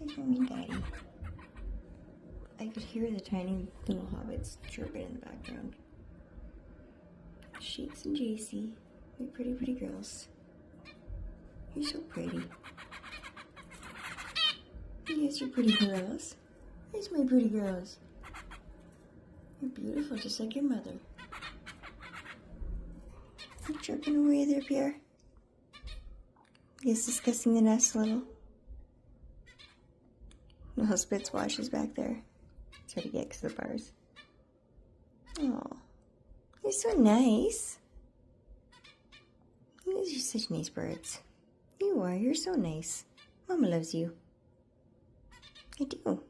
Hi, mommy and daddy. I could hear the tiny little hobbits chirping in the background. Shakes and JC, my pretty girls. You're so pretty. Yes, you're pretty girls. There's my pretty girls. You're beautiful, just like your mother. You're chirping away there, Pierre. He's discussing the nest a little. Little Spitz washes back there. Try to get to the bars. Oh, you're so nice. You're such nice birds. You are. You're so nice. Mama loves you. I do.